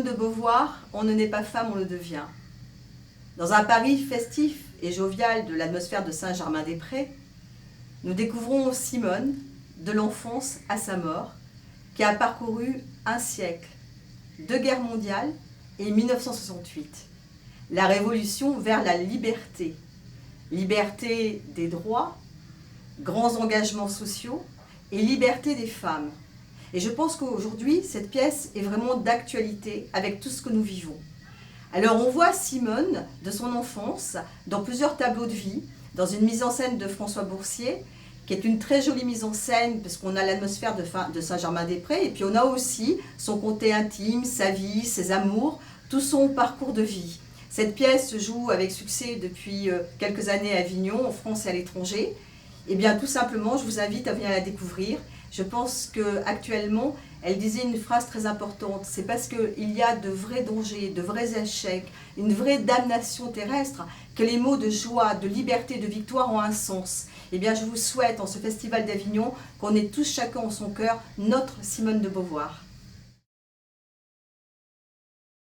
Simone de Beauvoir, on ne naît pas femme, on le devient. Dans un Paris festif et jovial de l'atmosphère de Saint-Germain-des-Prés, nous découvrons Simone, de l'enfance à sa mort, qui a parcouru un siècle, 2 guerres mondiales et 1968. La révolution vers la liberté. Liberté des droits, grands engagements sociaux et liberté des femmes. Et je pense qu'aujourd'hui, cette pièce est vraiment d'actualité avec tout ce que nous vivons. Alors on voit Simone, de son enfance, dans plusieurs tableaux de vie, dans une mise en scène de François Boursier, qui est une très jolie mise en scène, parce qu'on a l'atmosphère de Saint-Germain-des-Prés, et puis on a aussi son côté intime, sa vie, ses amours, tout son parcours de vie. Cette pièce se joue avec succès depuis quelques années à Avignon, en France et à l'étranger. Et bien tout simplement, je vous invite à venir la découvrir. Je pense qu'actuellement, elle disait une phrase très importante, c'est parce qu'il y a de vrais dangers, de vrais échecs, une vraie damnation terrestre, que les mots de joie, de liberté, de victoire ont un sens. Eh bien, je vous souhaite, en ce festival d'Avignon, qu'on ait tous chacun en son cœur notre Simone de Beauvoir.